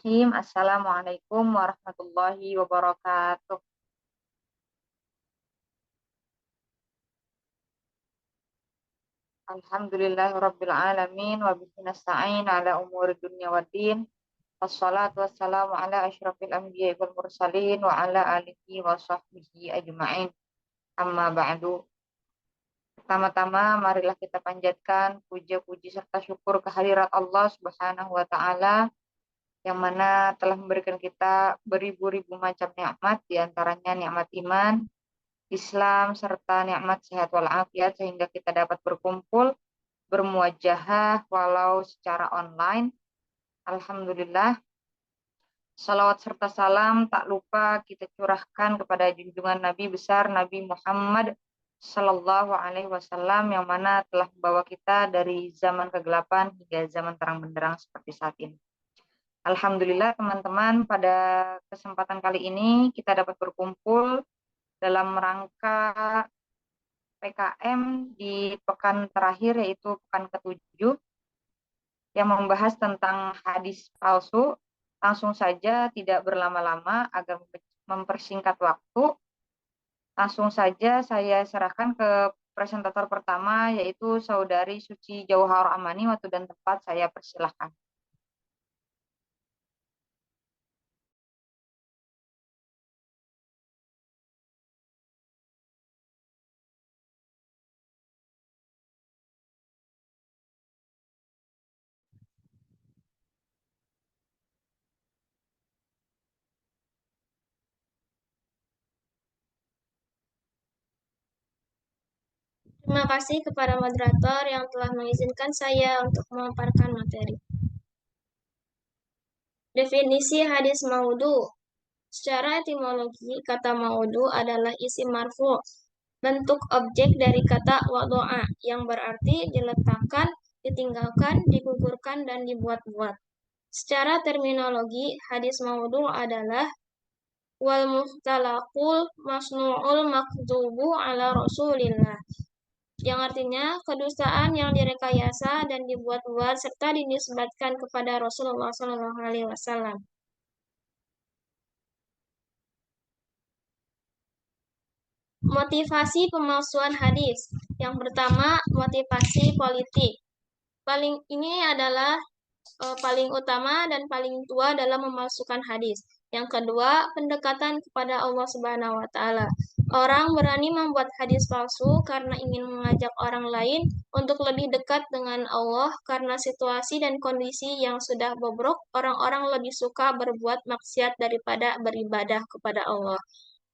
Bismillahirrahmanirrahim. Assalamualaikum warahmatullahi wabarakatuh. Alhamdulillahirabbil alamin wa bihi nasta'in ala umuri dunya waddin. Wassalatu wassalamu ala asyrafil anbiya'i wal mursalin wa ala alihi wa sahbihi ajma'in. Amma ba'du. Pertama-tama marilah kita panjatkan puja-puji serta syukur kehadirat Allah Subhanahu wa taala yang mana telah memberikan kita beribu-ribu macam nikmat, di antaranya nikmat iman, Islam, serta nikmat sehat walafiat sehingga kita dapat berkumpul, bermuajahah walau secara online. Alhamdulillah. Salawat serta salam tak lupa kita curahkan kepada junjungan Nabi besar Nabi Muhammad Sallallahu Alaihi Wasallam yang mana telah membawa kita dari zaman kegelapan hingga zaman terang benderang seperti saat ini. Alhamdulillah teman-teman, pada kesempatan kali ini kita dapat berkumpul dalam rangka PKM di pekan terakhir, yaitu pekan ke-7 yang membahas tentang hadis palsu. Langsung saja tidak berlama-lama agar mempersingkat waktu, langsung saja saya serahkan ke presentator pertama, yaitu Saudari Suci Jauhar Amani. Waktu dan tempat saya persilahkan. Terima kasih kepada moderator yang telah mengizinkan saya untuk memaparkan materi. Definisi hadis maudhu. Secara etimologi, kata maudhu adalah isim marfu, bentuk objek dari kata wado'a, yang berarti diletakkan, ditinggalkan, digugurkan, dan dibuat-buat. Secara terminologi, hadis maudhu adalah wal muhtalaqul masnu'ul makdzubu ala rasulillah, yang artinya kedustaan yang direkayasa dan dibuat-buat serta dinisbatkan kepada Rasulullah SAW. Motivasi pemalsuan hadis. Yang pertama, motivasi politik. Ini adalah paling utama dan paling tua dalam memalsukan hadis. Yang kedua, pendekatan kepada Allah Subhanahu wa taala. Orang berani membuat hadis palsu karena ingin mengajak orang lain untuk lebih dekat dengan Allah. Karena situasi dan kondisi yang sudah bobrok, orang-orang lebih suka berbuat maksiat daripada beribadah kepada Allah.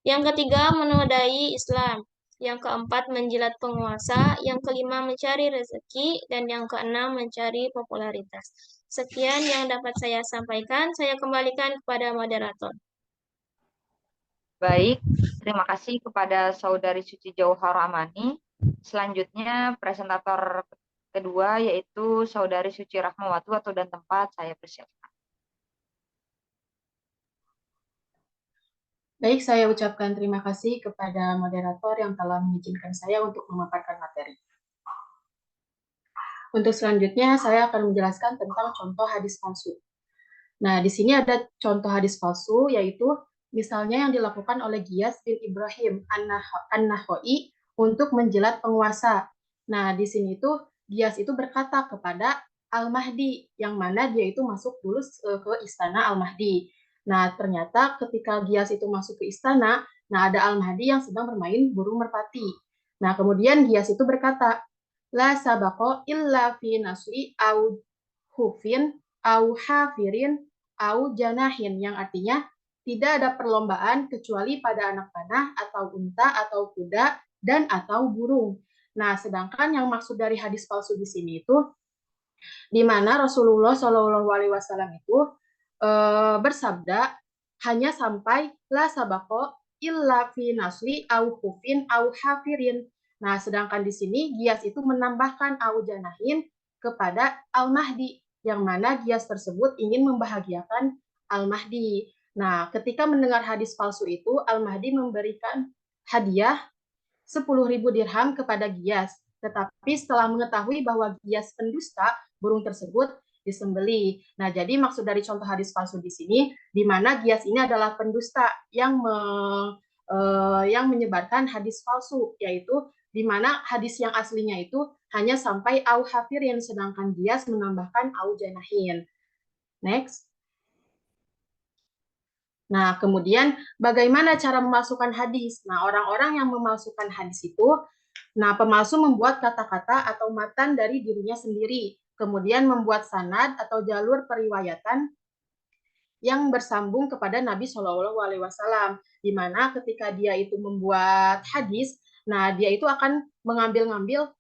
Yang ketiga, menodai Islam. Yang keempat, menjilat penguasa. Yang kelima, mencari rezeki. Dan yang keenam, mencari popularitas. Sekian yang dapat saya sampaikan. Saya kembalikan kepada moderator. Baik, terima kasih kepada Saudari Suci Jauhar Amani. Selanjutnya presentator kedua yaitu Saudari Suci Rahmawati. Waktu dan tempat saya persilakan. Baik, saya ucapkan terima kasih kepada moderator yang telah mengizinkan saya untuk memaparkan materi. Untuk selanjutnya, saya akan menjelaskan tentang contoh hadis palsu. Nah, di sini ada contoh hadis palsu, yaitu misalnya yang dilakukan oleh Giyas bin Ibrahim An-Nahoi untuk menjilat penguasa. Nah, di sini tuh Giyas itu berkata kepada Al-Mahdi, yang mana dia itu masuk dulu ke istana Al-Mahdi. Nah, ternyata ketika Giyas itu masuk ke istana, nah ada Al-Mahdi yang sedang bermain burung merpati. Nah, kemudian Giyas itu berkata, la sabaqo illa fi nasli au hufin au hafirin au janahin, yang artinya tidak ada perlombaan kecuali pada anak panah atau unta atau kuda dan atau burung. Nah, sedangkan yang maksud dari hadis palsu di sini itu di mana Rasulullah Shallallahu Alaihi Wasallam itu bersabda hanya sampai la sabako illa fi nasli au hufin au hafirin. Nah, sedangkan di sini Giyas itu menambahkan au janahin kepada Al-Mahdi, yang mana Giyas tersebut ingin membahagiakan Al-Mahdi. Nah, ketika mendengar hadis palsu itu, Al-Mahdi memberikan hadiah 10.000 dirham kepada Giyas. Tetapi setelah mengetahui bahwa Giyas pendusta burung tersebut, disembeli. Nah, jadi maksud dari contoh hadis palsu di sini, di mana Giyas ini adalah pendusta yang menyebarkan hadis palsu, yaitu di mana hadis yang aslinya itu hanya sampai au hafirin, sedangkan Giyas menambahkan au janahin. Next. Nah, kemudian bagaimana cara memasukkan hadis? Nah, orang-orang yang memasukkan hadis itu, nah, pemalsu membuat kata-kata atau matan dari dirinya sendiri, kemudian membuat sanad atau jalur periwayatan yang bersambung kepada Nabi Shallallahu Alaihi Wasallam, di mana ketika dia itu membuat hadis, nah dia itu akan mengambil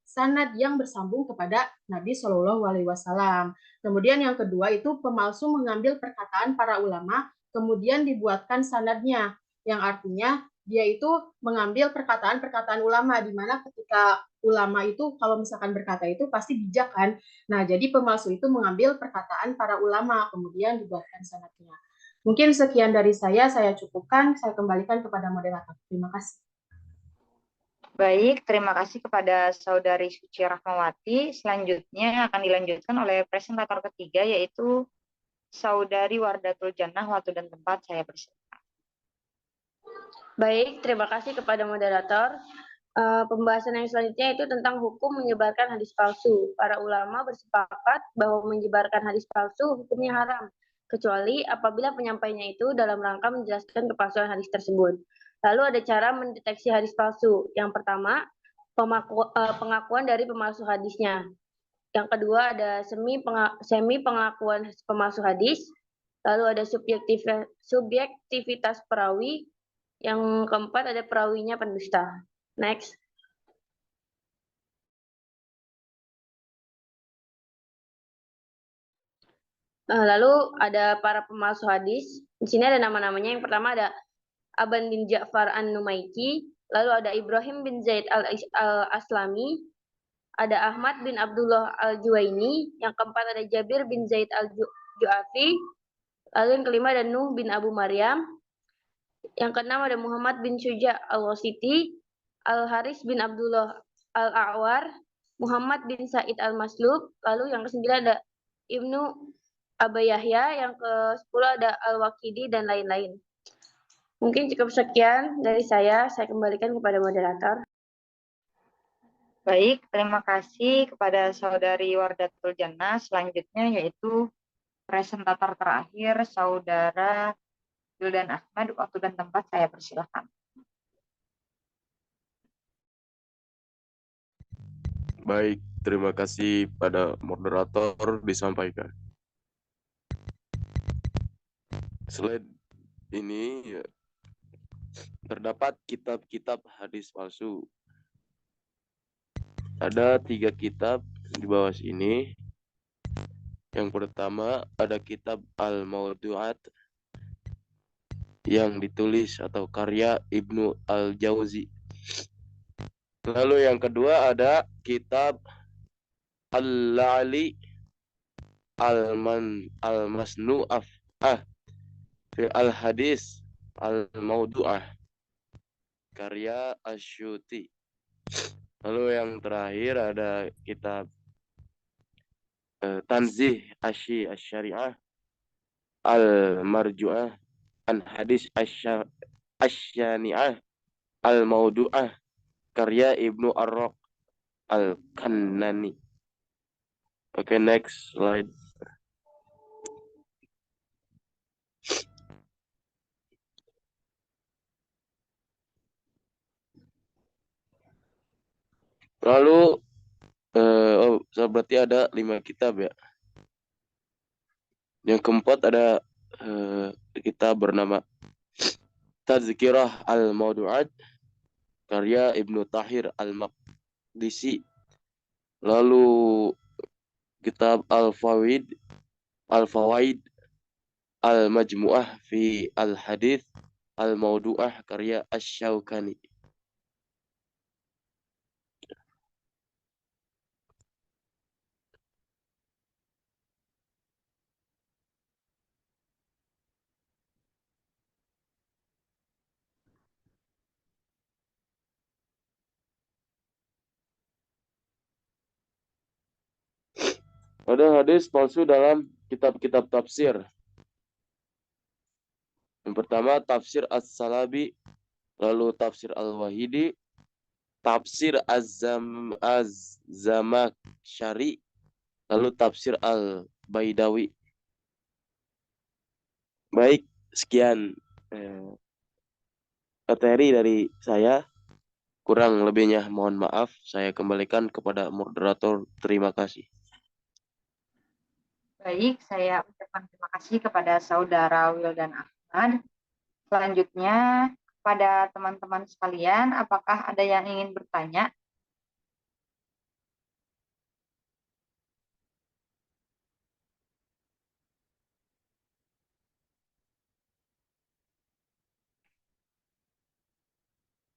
sanad yang bersambung kepada Nabi Shallallahu Alaihi Wasallam. Kemudian yang kedua itu pemalsu mengambil perkataan para ulama, kemudian dibuatkan sanadnya, yang artinya dia itu mengambil perkataan-perkataan ulama, di mana ketika ulama itu kalau misalkan berkata itu pasti bijak kan. Nah, jadi pemalsu itu mengambil perkataan para ulama, kemudian dibuatkan sanadnya. Mungkin sekian dari saya cukupkan, saya kembalikan kepada moderator. Terima kasih. Baik, terima kasih kepada Saudari Suci Rahmawati. Selanjutnya akan dilanjutkan oleh presentator ketiga, yaitu Saudari Wardatul Jannah. Waktu dan tempat saya persilakan. Baik, terima kasih kepada moderator. Pembahasan yang selanjutnya itu tentang hukum menyebarkan hadis palsu. Para ulama bersepakat bahwa menyebarkan hadis palsu hukumnya haram, kecuali apabila penyampainya itu dalam rangka menjelaskan kepalsuan hadis tersebut. Lalu ada cara mendeteksi hadis palsu. Yang pertama, pengakuan dari pemalsu hadisnya. Yang kedua ada semi pengakuan pemalsu hadis. Lalu ada subjektivitas perawi. Yang keempat ada perawinya pendusta. Next. Lalu ada para pemalsu hadis. Di sini ada nama-namanya. Yang pertama ada Aban bin Ja'far An-Numaiki. Lalu ada Ibrahim bin Zaid Al-Aslami. Ada Ahmad bin Abdullah Al-Juwaini. Yang keempat ada Jabir bin Zaid Al-Ju'afi. Lalu yang kelima ada Nuh bin Abu Maryam. Yang keenam ada Muhammad bin Syuja Al-Wasiti. Al-Haris bin Abdullah Al-A'war. Muhammad bin Said Al-Maslub. Lalu yang kesembilan ada Ibnu Aba Yahya, yang ke-10 ada Al-Waqidi, dan lain-lain. Mungkin cukup sekian dari saya kembalikan kepada moderator. Baik, terima kasih kepada Saudari Wardatul Jannah. Selanjutnya yaitu presentator terakhir, Saudara Wildan Ahmad. Waktu dan tempat saya persilakan. Baik, terima kasih pada moderator disampaikan. Slide ini terdapat kitab-kitab hadis palsu. Ada 3 kitab di bawah sini. Yang pertama ada kitab Al-Mawdu'at yang ditulis atau karya Ibnu Al-Jauzi. Lalu yang kedua ada kitab Al-La'li Al-Masnu'af fi Al-Hadis Al-Mawdu'ah karya Asyuti. Lalu yang terakhir ada kitab Tanzih Asy-Syari'ah Al-Marju'ah an Hadis Asyani'ah Al-Mawdu'ah karya Ibnu Ar-Raq Al-Kannani. Oke, next slide. Lalu berarti ada 5 kitab ya. Yang keempat ada kitab bernama Tazkirah Al-Mawdu'at karya Ibnu Tahir Al-Maqdisi. Lalu kitab Al-Fawaid Al-Majmu'ah fi Al-Hadith Al-Mawdu'ah karya Asy-Syaukani. Ada hadis palsu dalam kitab-kitab tafsir. Yang pertama tafsir As-Salabi, lalu tafsir Al-Wahidi, tafsir Az-Zamakhsyari, lalu tafsir Al-Baidawi. Baik, sekian materi dari saya. Kurang lebihnya mohon maaf. Saya kembalikan kepada moderator. Terima kasih. Baik, saya ucapkan terima kasih kepada Saudara Wildan Ahmad. Selanjutnya, kepada teman-teman sekalian, apakah ada yang ingin bertanya?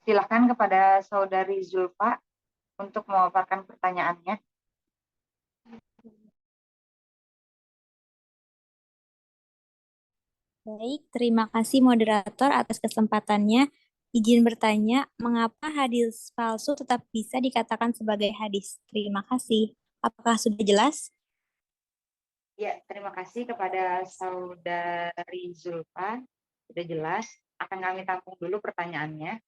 Silakan kepada Saudari Zulfa untuk memaparkan pertanyaannya. Baik, terima kasih moderator atas kesempatannya. Izin bertanya, mengapa hadis palsu tetap bisa dikatakan sebagai hadis? Terima kasih. Apakah sudah jelas? Ya, terima kasih kepada Saudari Zulfa. Sudah jelas. Akan kami tampung dulu pertanyaannya.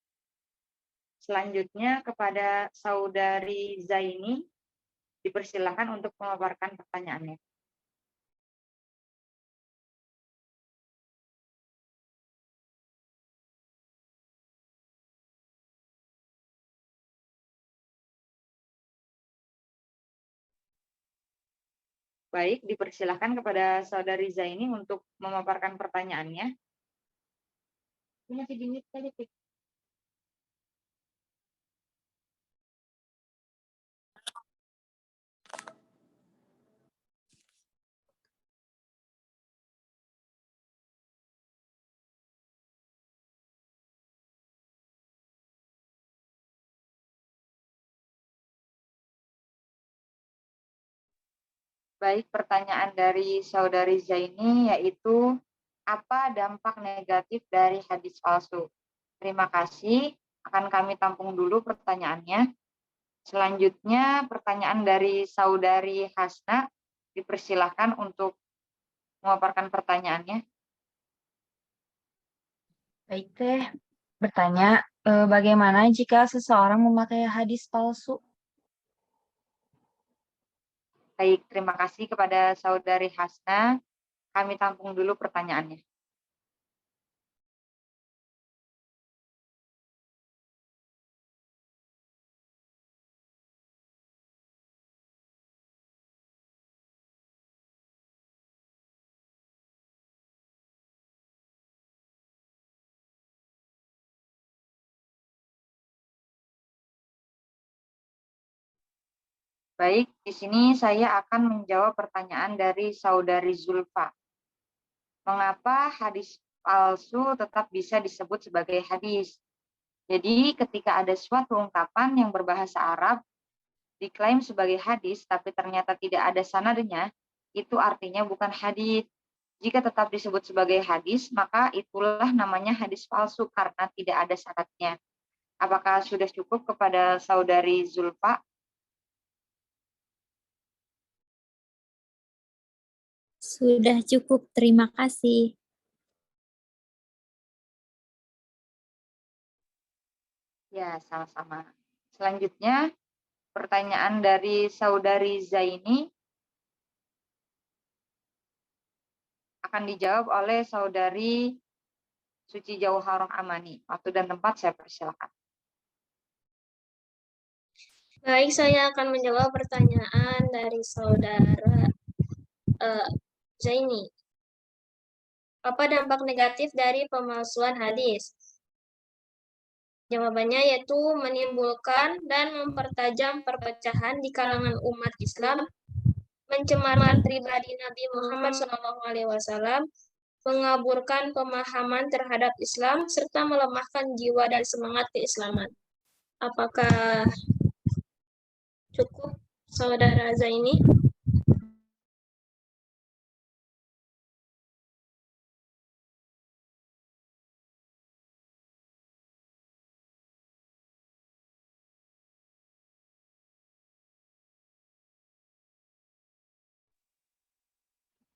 Selanjutnya kepada Saudari Zaini, dipersilakan untuk memaparkan pertanyaannya. Baik, dipersilakan kepada Saudari Zaini untuk memaparkan pertanyaannya. Baik, pertanyaan dari Saudari Zaini yaitu apa dampak negatif dari hadis palsu? Terima kasih. Akan kami tampung dulu pertanyaannya. Selanjutnya pertanyaan dari Saudari Hasna, dipersilahkan untuk memaparkan pertanyaannya. Baik teh, bertanya, bagaimana jika seseorang memakai hadis palsu? Baik, terima kasih kepada Saudari Hasna. Kami tampung dulu pertanyaannya. Baik, di sini saya akan menjawab pertanyaan dari Saudari Zulfa. Mengapa hadis palsu tetap bisa disebut sebagai hadis? Jadi ketika ada suatu ungkapan yang berbahasa Arab diklaim sebagai hadis tapi ternyata tidak ada sanadnya, itu artinya bukan hadis. Jika tetap disebut sebagai hadis, maka itulah namanya hadis palsu karena tidak ada sanadnya. Apakah sudah cukup kepada Saudari Zulfa? Sudah cukup, terima kasih. Ya, sama-sama. Selanjutnya, pertanyaan dari Saudari Zaini akan dijawab oleh Saudari Suci Jauharah Amani. Waktu dan tempat saya persilakan. Baik, saya akan menjawab pertanyaan dari Saudara Zaini. Apa dampak negatif dari pemalsuan hadis? Jawabannya yaitu menimbulkan dan mempertajam perpecahan di kalangan umat Islam, mencemarkan pribadi Nabi Muhammad SAW, mengaburkan pemahaman terhadap Islam, serta melemahkan jiwa dan semangat keislaman. Apakah cukup, Saudara Zaini?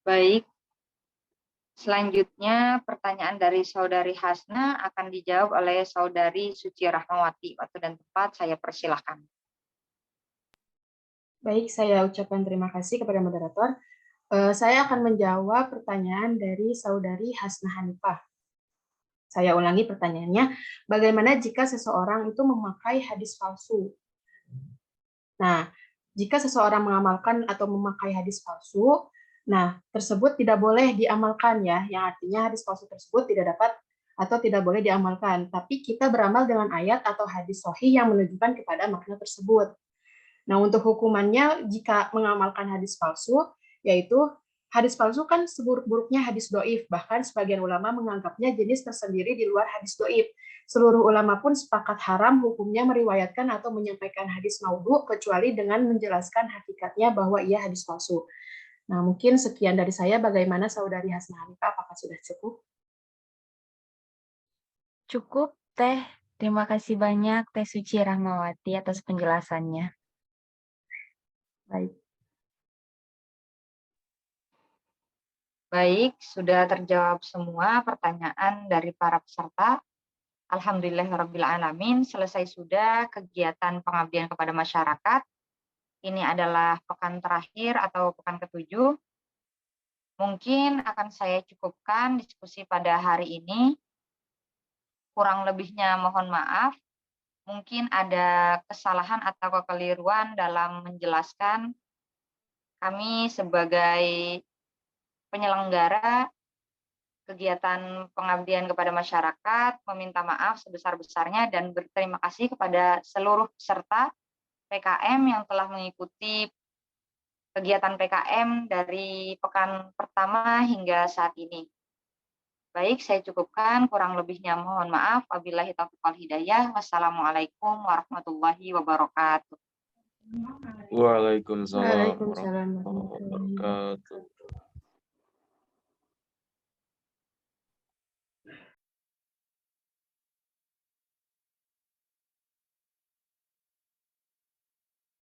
Baik. Selanjutnya pertanyaan dari Saudari Hasna akan dijawab oleh Saudari Suci Rahmawati. Waktu dan tempat saya persilahkan. Baik, saya ucapkan terima kasih kepada moderator. Saya akan menjawab pertanyaan dari Saudari Hasna Hanifah. Saya ulangi pertanyaannya, bagaimana jika seseorang itu memakai hadis palsu? Nah, jika seseorang mengamalkan atau memakai hadis palsu, nah, tersebut tidak boleh diamalkan ya, yang artinya hadis palsu tersebut tidak dapat atau tidak boleh diamalkan, tapi kita beramal dengan ayat atau hadis sahih yang menunjukkan kepada makna tersebut. Nah, untuk hukumannya jika mengamalkan hadis palsu, yaitu hadis palsu kan seburuk-buruknya hadis doif, bahkan sebagian ulama menganggapnya jenis tersendiri di luar hadis doif. Seluruh ulama pun sepakat haram hukumnya meriwayatkan atau menyampaikan hadis maudhu kecuali dengan menjelaskan hakikatnya bahwa ia hadis palsu. Nah, mungkin sekian dari saya. Bagaimana Saudari Hasna Hanifah, apakah sudah cukup? Cukup, Teh. Terima kasih banyak, Teh Suci Rahmawati, atas penjelasannya. Baik. Baik, sudah terjawab semua pertanyaan dari para peserta. Alhamdulillahirrabbilalamin, selesai sudah kegiatan pengabdian kepada masyarakat. Ini adalah pekan terakhir atau pekan ke-7. Mungkin akan saya cukupkan diskusi pada hari ini. Kurang lebihnya mohon maaf. Mungkin ada kesalahan atau kekeliruan dalam menjelaskan. Kami sebagai penyelenggara kegiatan pengabdian kepada masyarakat meminta maaf sebesar-besarnya dan berterima kasih kepada seluruh peserta PKM yang telah mengikuti kegiatan PKM dari pekan pertama hingga saat ini. Baik, saya cukupkan, kurang lebihnya mohon maaf. Wabillahi taufiq wal hidayah. Wassalamualaikum warahmatullahi wabarakatuh. Waalaikumsalam Waalaikumsalam warahmatullahi wabarakatuh.